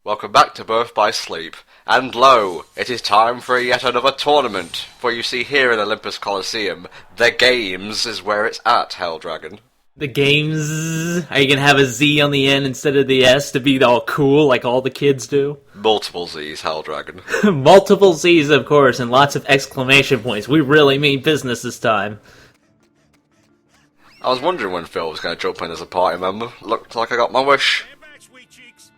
Welcome back to Birth by Sleep. And lo, it is time for yet another tournament. For you see here in Olympus Coliseum, the games is where it's at, Helldragon. The games... Are you gonna have a Z on the end instead of the S to be all cool like all the kids do? Multiple Z's, Helldragon. Multiple Z's, of course, and lots of exclamation points. We really mean business this time. I was wondering when Phil was going to jump in as a party member. Looked like I got my wish.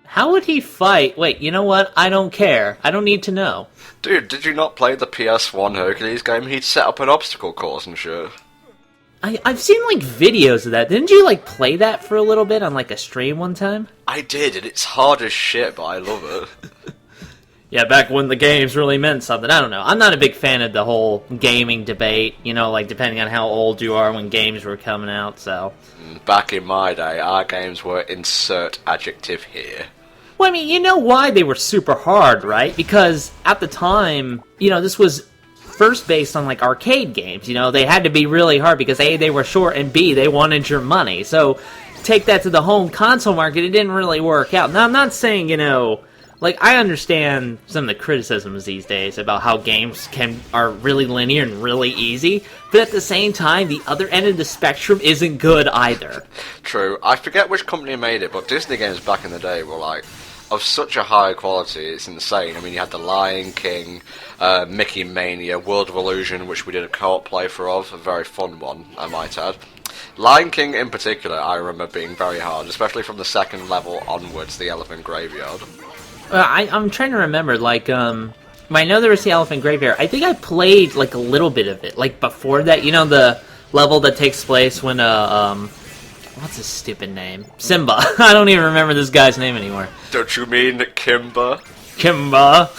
How would he fight? Wait, you know what? I don't care. I don't need to know. Dude, did you not play the PS1 Hercules game? He'd set up an obstacle course and shit. I've seen, like, videos of that. Didn't you, like, play that for a little bit on, like, a stream one time? I did, and it's hard as shit, but I love it. Yeah, back when the games really meant something. I don't know. I'm not a big fan of the whole gaming debate, you know, like, depending on how old you are when games were coming out, so... Back in my day, our games were insert adjective here. Well, I mean, you know why they were super hard, right? Because at the time, you know, this was first based on, like, arcade games, you know? They had to be really hard because A, they were short, and B, they wanted your money. So, take that to the home console market, it didn't really work out. Now, I'm not saying, you know... Like, I understand some of the criticisms these days about how games are really linear and really easy, but at the same time, the other end of the spectrum isn't good either. True. I forget which company made it, but Disney games back in the day were, like, of such a high quality, it's insane. I mean, you had The Lion King, Mickey Mania, World of Illusion, which we did a co-op playthrough of, a very fun one, I might add. Lion King in particular, I remember being very hard, especially from the second level onwards, the Elephant Graveyard. I'm trying to remember, like, I know there was the Elephant Graveyard. I think I played, like, a little bit of it. Like, before that, you know, the level that takes place when, what's his stupid name? Simba. I don't even remember this guy's name anymore. Don't you mean Kimba? Kimba.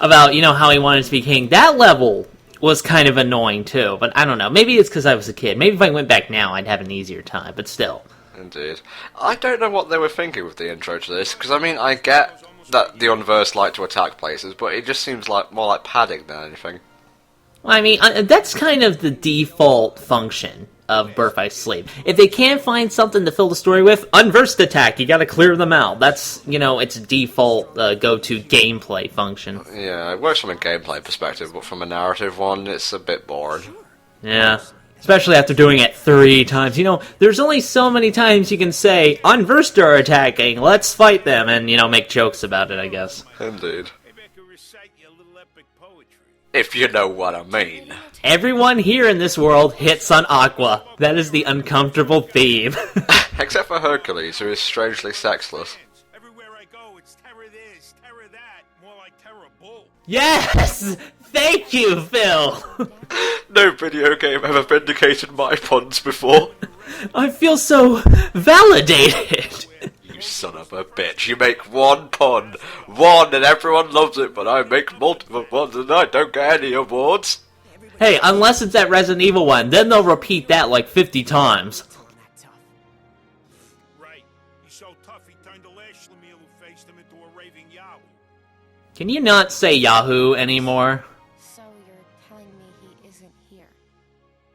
About, you know, how he wanted to be king. That level was kind of annoying, too. But I don't know. Maybe it's because I was a kid. Maybe if I went back now, I'd have an easier time. But still. Indeed. I don't know what they were thinking with the intro to this, because, I mean, I get that the Unversed like to attack places, but it just seems like more like padding than anything. Well, I mean, that's kind of the default function of Birth by Sleep. If they can't find something to fill the story with, Unversed attack, you gotta clear them out. That's, you know, its default go-to gameplay function. Yeah, it works from a gameplay perspective, but from a narrative one, it's a bit boring. Yeah. Especially after doing it 3 times. You know, there's only so many times you can say, Unversed are attacking, let's fight them, and, you know, make jokes about it, I guess. Indeed. If you know what I mean. Everyone here in this world hits on Aqua. That is the uncomfortable theme. Except for Hercules, who is strangely sexless. Everywhere I go, it's terror this, terror that, more like terror bull. Yes! Thank you, Phil! No video game ever vindicated my puns before. I feel so validated. You son of a bitch. You make one pun. One, and everyone loves it, but I make multiple puns and I don't get any awards. Hey, unless it's that Resident Evil one, then they'll repeat that like 50 times. Right. He's so tough he turned the last Schlemiel who faced him into a raving Yahoo. Can you not say Yahoo anymore? So you're telling me he isn't here?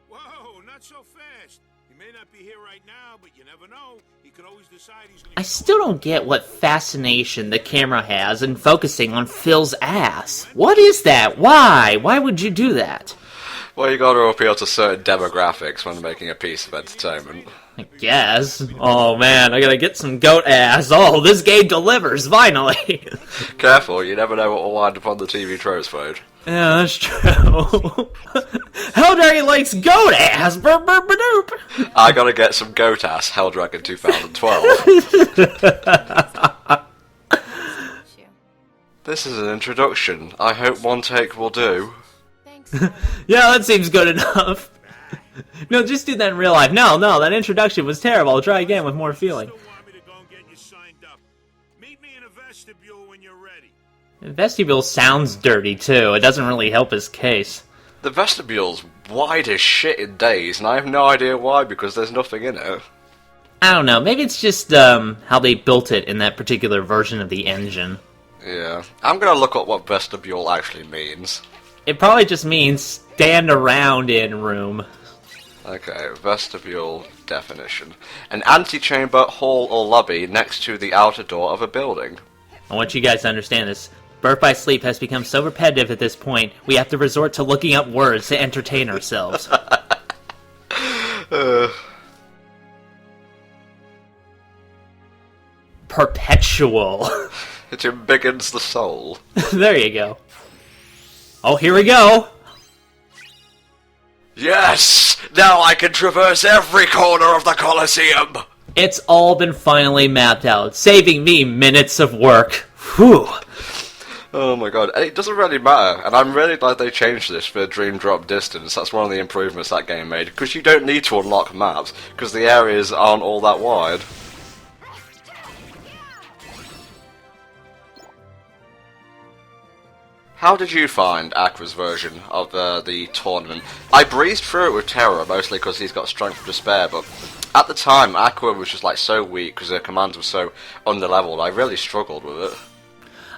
Whoa, not so fast. He may not be here right now, but you never know. He could always decide he's gonna... I still don't get what fascination the camera has in focusing on Phil's ass. What is that? Why? Why would you do that? Well, you gotta appeal to certain demographics when making a piece of entertainment. I guess. Oh man, I gotta get some goat ass. Oh, this game delivers, finally! Careful, you never know what will wind up on the TV Tropes feed. Yeah, that's true. Helldragon likes goat ass! Burp, burp, doop. I gotta get some goat ass, Helldragon 2012. This is an introduction. I hope one take will do. Yeah, that seems good enough. No, just do that in real life. No, that introduction was terrible. I'll try again with more feeling. Meet me in a vestibule when you're ready. The vestibule sounds dirty, too. It doesn't really help his case. The vestibule's wide as shit in days, and I have no idea why, because there's nothing in it. I don't know. Maybe it's just how they built it in that particular version of the engine. Yeah. I'm gonna look up what vestibule actually means. It probably just means stand around in room. Okay, vestibule definition. An antechamber, hall, or lobby next to the outer door of a building. I want you guys to understand this. Birth by Sleep has become so repetitive at this point, we have to resort to looking up words to entertain ourselves. Perpetual. It embiggens the soul. There you go. Oh, here we go. Yes! Now I can traverse every corner of the Coliseum! It's all been finally mapped out, saving me minutes of work. Whew. Oh my god, and it doesn't really matter, and I'm really glad they changed this for Dream Drop Distance. That's one of the improvements that game made, because you don't need to unlock maps, because the areas aren't all that wide. How did you find Aqua's version of the tournament? I breezed through it with Terra, mostly because he's got Strength of Despair, but at the time, Aqua was just like so weak because her commands were so underleveled, I really struggled with it.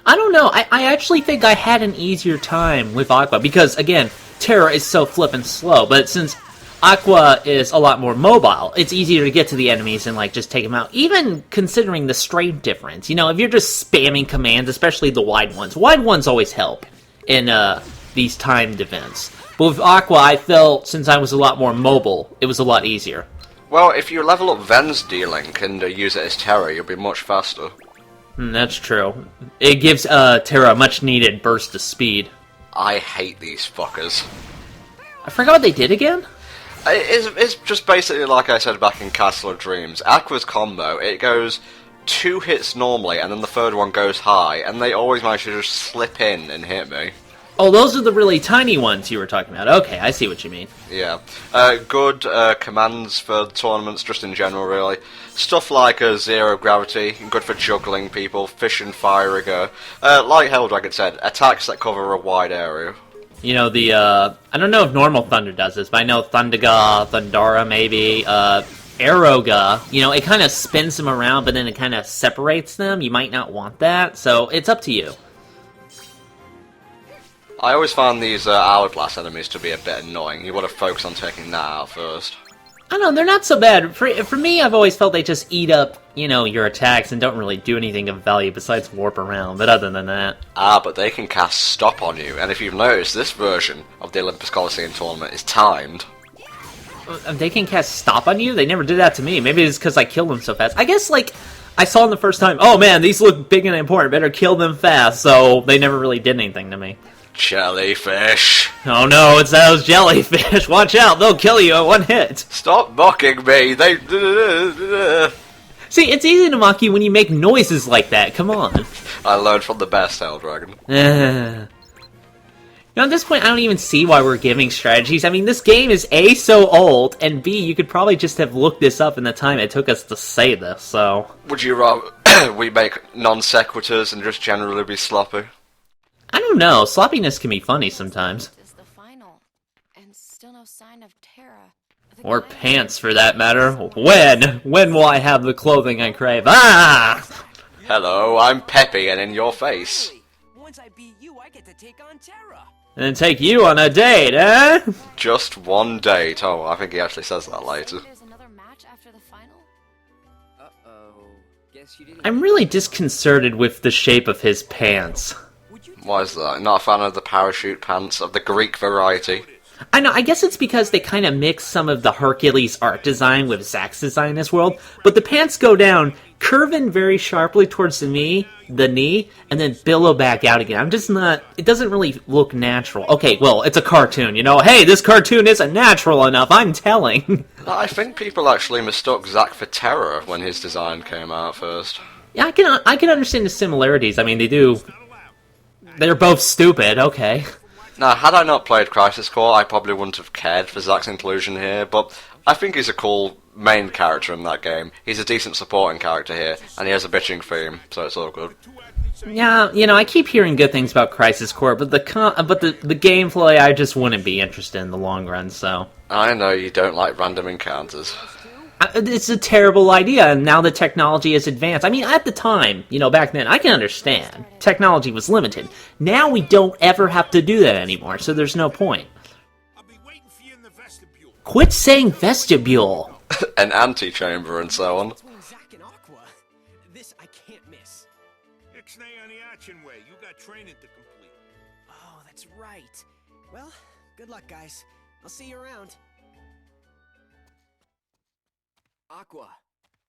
I don't know, I actually think I had an easier time with Aqua, because again, Terra is so flippin' slow, but since Aqua is a lot more mobile, it's easier to get to the enemies and like just take them out, even considering the strength difference. You know, if you're just spamming commands, especially the wide ones always help in these timed events. But with Aqua, I felt, since I was a lot more mobile, it was a lot easier. Well, if you level up Ven's D-Link and use it as Terra, you'll be much faster. That's true. It gives Terra a much-needed burst of speed. I hate these fuckers. I forgot what they did again? It's just basically like I said back in Castle of Dreams. Aqua's combo, it goes 2 hits normally, and then the third one goes high, and they always manage to just slip in and hit me. Oh, those are the really tiny ones you were talking about. Okay, I see what you mean. Yeah. Good commands for tournaments, just in general, really. Stuff like Zero Gravity, good for juggling people, Fish and Fire Rigger. Like Helldragon said, attacks that cover a wide area. You know, the, I don't know if normal Thunder does this, but I know Thundaga, Thundara maybe, Aeroga, you know, it kind of spins them around, but then it kind of separates them. You might not want that, so it's up to you. I always found these Hourglass enemies to be a bit annoying. You want to focus on taking that out first. I don't know, they're not so bad. For me, I've always felt they just eat up, you know, your attacks and don't really do anything of value besides warp around, but other than that... Ah, but they can cast Stop on you, and if you've noticed, this version of the Olympus Coliseum tournament is timed. They can cast Stop on you? They never did that to me. Maybe it's because I killed them so fast. I guess, like, I saw them the first time, oh man, these look big and important, better kill them fast, so they never really did anything to me. Jellyfish. Oh no, it's those jellyfish. Watch out, they'll kill you at one hit. Stop mocking me. They... See, it's easy to mock you when you make noises like that. Come on. I learned from the best, Helldragon. You know, at this point, I don't even see why we're giving strategies. I mean, this game is A, so old, and B, you could probably just have looked this up in the time it took us to say this, so... Would you rather we make non-sequiturs and just generally be sloppy? I don't know. Sloppiness can be funny sometimes. Is the final, and still no sign of Terra. Or pants, for that matter. When? When will I have the clothing I crave? Ah! Hello, I'm Peppy and in your face. Once I beat you, I get to take on Terra. And then take you on a date, eh? Just one date. Oh, I think he actually says that later. There's another match after the final? Uh-oh. Guess you didn't... I'm really disconcerted with the shape of his pants. Why is that? Not a fan of the parachute pants of the Greek variety? I know, I guess it's because they kind of mix some of the Hercules art design with Zack's design in this world, but the pants go down, curve in very sharply towards the knee, and then billow back out again. I'm just not... It doesn't really look natural. Okay, well, it's a cartoon, you know? Hey, this cartoon isn't natural enough, I'm telling. I think people actually mistook Zack for Terror when his design came out first. Yeah, I can understand the similarities. I mean, they're both stupid, okay. Now, had I not played Crisis Core, I probably wouldn't have cared for Zack's inclusion here, but I think he's a cool main character in that game. He's a decent supporting character here, and he has a bitching theme, so it's all good. Yeah, you know, I keep hearing good things about Crisis Core, but the gameplay I just wouldn't be interested in the long run, so... I know you don't like random encounters. It's a terrible idea, and now the technology is advanced. I mean, at the time, you know, back then, I can understand. Technology was limited. Now we don't ever have to do that anymore, so there's no point. I'll be waiting for you in the vestibule. Quit saying vestibule! An antechamber and so on. Between Zack and Aqua. This I can't miss. ixnay on the action way. You got training to complete. Oh, that's right. Well, good luck, guys. I'll see you around. Aqua,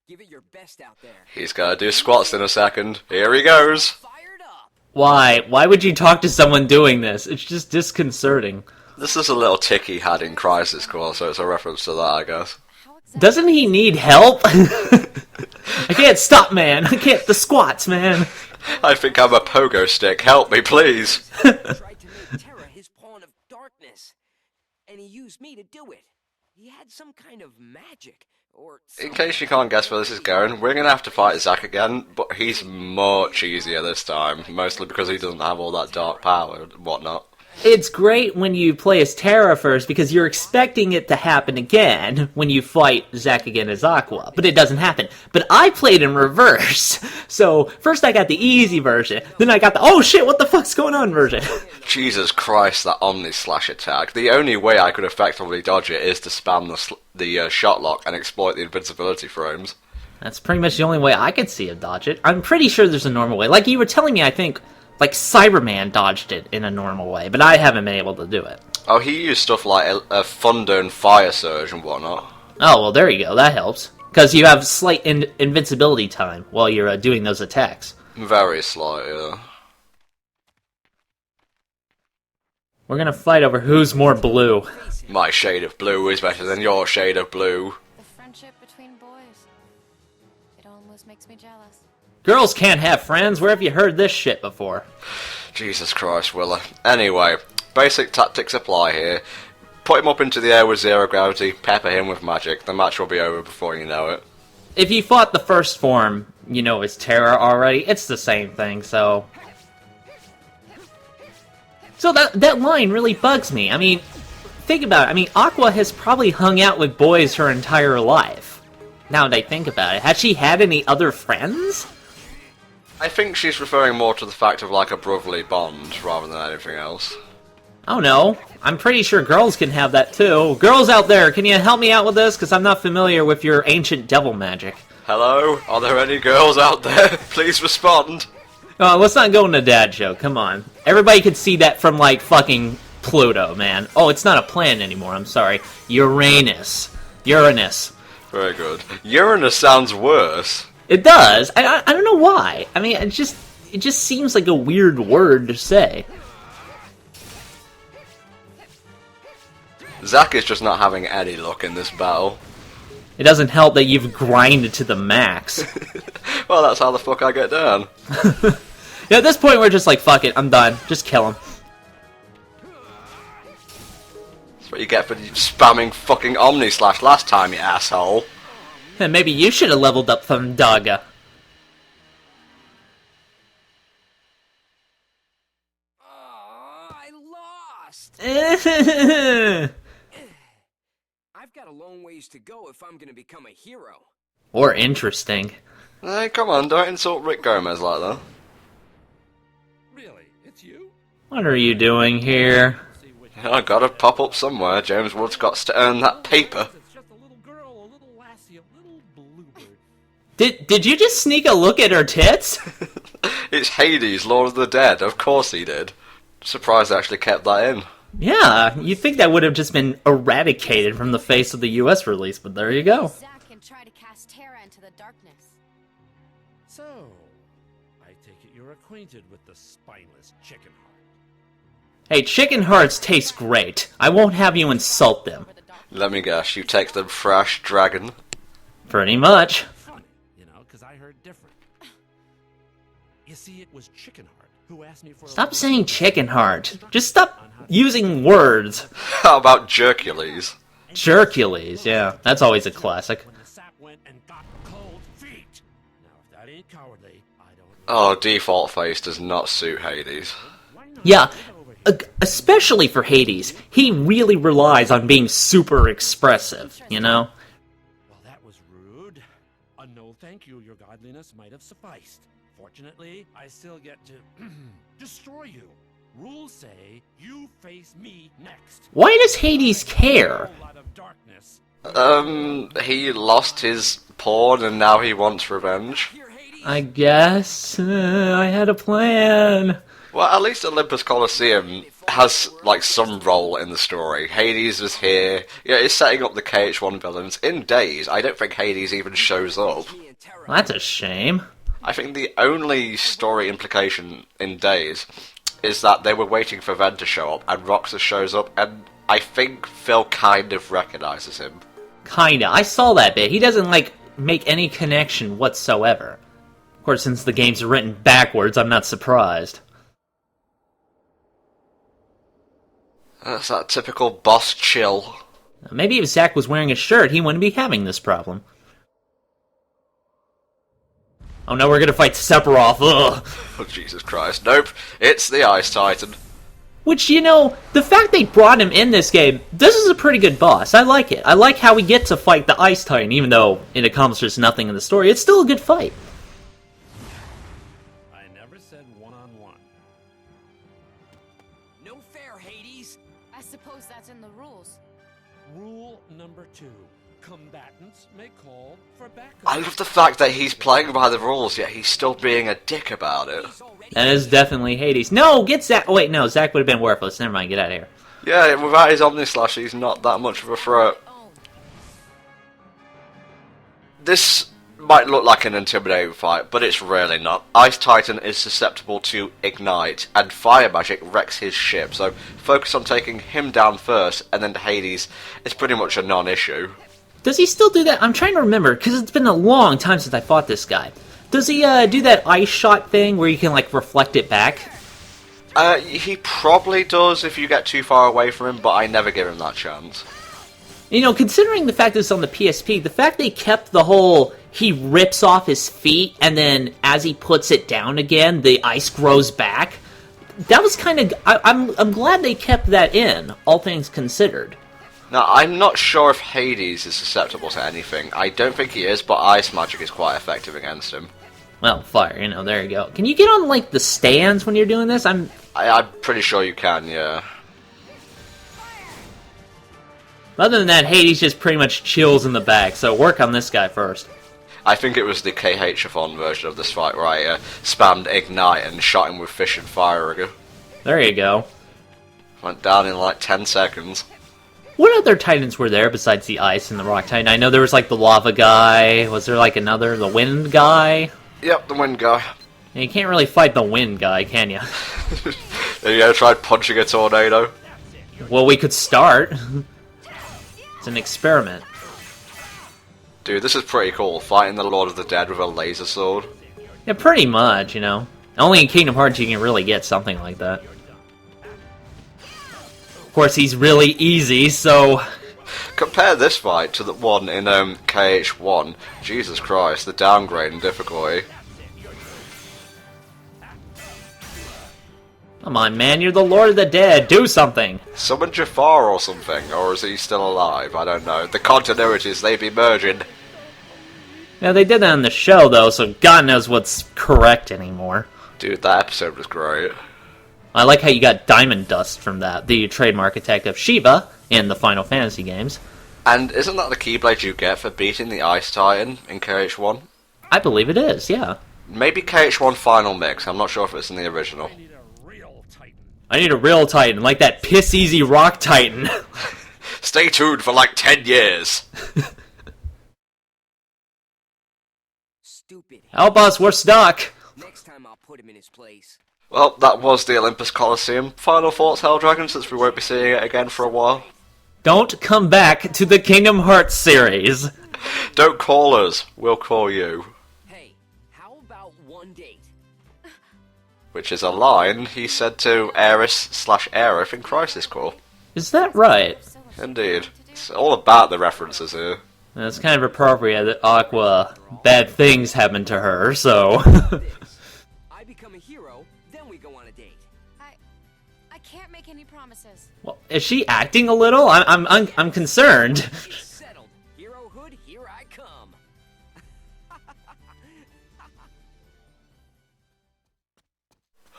give it your best out there. He's gonna do squats in a second. Here he goes. Fired up. Why? Why would you talk to someone doing this? It's just disconcerting. This is a little tick he had in Crisis Core, so it's a reference to that, I guess. How exactly? Doesn't he need help? I can't stop, man. I can't. The squats, man. I think I'm a pogo stick. Help me, please. Tried to make Terra his pawn of darkness, and he used me to do it. He had some kind of magic, or In case you can't guess where this is going, we're gonna have to fight Zack again, but he's much easier this time, mostly because he doesn't have all that dark power and whatnot. It's great when you play as Terra first because you're expecting it to happen again when you fight Zack again as Aqua, but it doesn't happen. But I played in reverse, so first I got the easy version, then I got the oh shit, what the fuck's going on version. Jesus Christ, that Omni Slash attack. The only way I could effectively dodge it is to spam the shot lock and exploit the invincibility frames. That's pretty much the only way I could see to dodge it. I'm pretty sure there's a normal way. Like you were telling me, I think, like Cyberman dodged it in a normal way, but I haven't been able to do it. Oh, he used stuff like a Thunder and Fire Surge and whatnot. Oh, well, there you go. That helps. Because you have slight invincibility time while you're doing those attacks. Very slight, yeah. We're gonna fight over who's more blue. My shade of blue is better than your shade of blue. The friendship between boys. It almost makes me jealous. Girls can't have friends. Where have you heard this shit before? Jesus Christ, Willa. Anyway, basic tactics apply here. Put him up into the air with zero gravity, pepper him with magic. The match will be over before you know it. If you fought the first form, you know it's Terra already. It's the same thing, so... So that line really bugs me. I mean, think about it. I mean, Aqua has probably hung out with boys her entire life. Now that I think about it. Has she had any other friends? I think she's referring more to the fact of like a brotherly bond rather than anything else. Oh no, I'm pretty sure girls can have that too. Girls out there, can you help me out with this? Because I'm not familiar with your ancient devil magic. Hello? Are there any girls out there? Please respond. Let's not go into dad joke, come on. Everybody could see that from like fucking Pluto, man. Oh, it's not a planet anymore, I'm sorry. Uranus. Very good. Uranus sounds worse. It does. I don't know why. I mean, it just seems like a weird word to say. Zack is just not having any luck in this battle. It doesn't help that you've grinded to the max. Well, that's how the fuck I get down. Yeah, at this point we're just like, fuck it, I'm done. Just kill him. That's what you get for spamming fucking Omni Slash last time, you asshole. And maybe you should have leveled up from Daga. Oh, I lost. I've got a long ways to go if I'm gonna become a hero. Or interesting. Hey, come on, don't insult Rick Gomez like that. Really? It's you? What are you doing here? I gotta pop up somewhere. James Woods got to earn that paper. It's just a little girl, a little lassie, a little bluebird. Did you just sneak a look at her tits? It's Hades, Lord of the Dead. Of course he did. Surprised they actually kept that in. Yeah, you'd think that would have just been eradicated from the face of the US release, but there you go. Zack can try to cast Terra into the darkness. So, I take it you're acquainted with the spineless chicken heart. Hey, chicken hearts taste great. I won't have you insult them. Let me guess, you take the fresh dragon. Pretty much. Funny, because I heard different. You see, it was Chicken Heart who asked me for a Stop saying chicken heart. Just stop using words. How about Jercules? Jercules, yeah. That's always a classic. when the sap went and got cold feet. Now, if that ain't cowardly, I don't know. Oh, default face does not suit Hades. Yeah, especially for Hades. He really relies on being super expressive, you know? Well, that was rude. A no thank you, your godliness might have sufficed. Fortunately, I still get to destroy you. Rules say you face me next. Why does Hades care? A whole lot of darkness. He lost his pawn and now he wants revenge. Here, Hades. I guess I had a plan. Well, at least Olympus Coliseum has, like, some role in the story. Hades is here. Yeah, it's setting up the KH1 villains. In Days, I don't think Hades even shows up. Well, that's a shame. I think the only story implication in Days is that they were waiting for Ven to show up, and Roxas shows up, and I think Phil kind of recognizes him. Kinda. I saw that bit. He doesn't, like, make any connection whatsoever. Of course, since the game's written backwards, I'm not surprised. That's that typical boss chill. Maybe if Zack was wearing a shirt, he wouldn't be having this problem. Oh no, we're gonna fight Sephiroth. Ugh. Oh, Jesus Christ. Nope, it's the Ice Titan. Which, you know, the fact they brought him in this game, this is a pretty good boss. I like it. I like how we get to fight the Ice Titan, even though it accomplishes nothing in the story. It's still a good fight. I never said one-on-one. No fair, Hades. I suppose that's in the rules. Rule number 2. Combatants may call for backup. I love the fact that he's playing by the rules, yet he's still being a dick about it. That is definitely Hades. No, get Zack. Oh, wait, no, Zack would have been worthless. Never mind, get out of here. Yeah, without his Omnislash, he's not that much of a threat. This might look like an intimidating fight, but it's really not. Ice Titan is susceptible to Ignite, and Fire Magic wrecks his ship, so focus on taking him down first, and then Hades is pretty much a non-issue. Does he still do that? I'm trying to remember, because it's been a long time since I fought this guy. Does he do that ice shot thing where you can, like, reflect it back? He probably does if you get too far away from him, but I never give him that chance. You know, considering the fact that it's on the PSP, the fact they kept the whole he rips off his feet, and then as he puts it down again, the ice grows back, that was kind of... I'm glad they kept that in, all things considered. Now, I'm not sure if Hades is susceptible to anything. I don't think he is, but ice magic is quite effective against him. Well, fire, you know, there you go. Can you get on, like, the stands when you're doing this? I'm pretty sure you can, yeah. Other than that, Hades just pretty much chills in the back, so work on this guy first. I think it was the KH-a-thon version of this fight where I spammed Ignite and shot him with Fish and Fire Rigger. There you go. Went down in like 10 seconds. What other Titans were there besides the Ice and the Rock Titan? I know there was, like, the Lava guy. Was there, like, another? The Wind guy? Yep, the Wind guy. And you can't really fight the Wind guy, can you? Have you ever tried punching a tornado? Well, we could start. It's an experiment. Dude, this is pretty cool, fighting the Lord of the Dead with a laser sword. Yeah, pretty much, you know. Only in Kingdom Hearts you can really get something like that. Of course, he's really easy, so... Compare this fight to the one in KH1. Jesus Christ, the downgrade in difficulty. Come on, man, you're the Lord of the Dead. Do something. Summon Jafar or something, or is he still alive? I don't know. The continuities, they be merging. Yeah, they did that on the show, though, so God knows what's correct anymore. Dude, that episode was great. I like how you got Diamond Dust from that, the trademark attack of Shiva in the Final Fantasy games. And isn't that the Keyblade you get for beating the Ice Titan in KH1? I believe it is, yeah. Maybe KH1 Final Mix, I'm not sure if it's in the original. I need a real Titan, like that piss-easy Rock Titan. Stay tuned for like 10 years. Stupid. Help us, we're stuck. Next time I'll put him in his place. Well, that was the Olympus Coliseum. Final thoughts, Helldragon, since we won't be seeing it again for a while? Don't come back to the Kingdom Hearts series. Don't call us, we'll call you. Hey, how about one date? Which is a line he said to Aerith in Crisis Core. Is that right? Indeed. It's all about the references here. It's kind of appropriate that Aqua, bad things happen to her, so... I become a hero, then we go on a date. I can't make any promises. Well, is she acting a little? I'm concerned. It's settled. Herohood, here I come.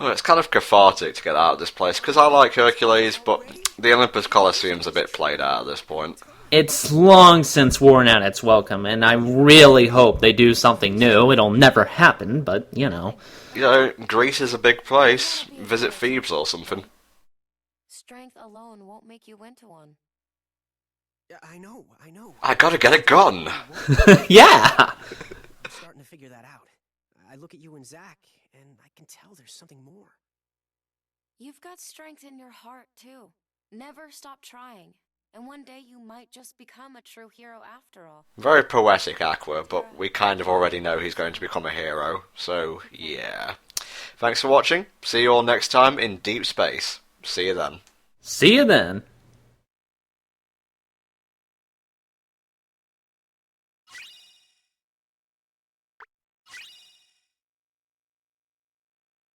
Oh, it's kind of cathartic to get out of this place, because I like Hercules, but the Olympus Coliseum's a bit played out at this point. it's long since worn out its welcome, and I really hope they do something new. It'll never happen, but, you know. You know, Greece is a big place. Visit Thebes or something. Strength alone won't make you into one. Yeah, I know. I gotta get a gun! Yeah! I'm starting to figure that out. I look at you and Zack, and I can tell there's something more. You've got strength in your heart, too. Never stop trying. And one day you might just become a true hero after all. Very poetic, Aqua, but we kind of already know he's going to become a hero, so yeah. Thanks for watching. See you all next time in deep space. See you then. See you then.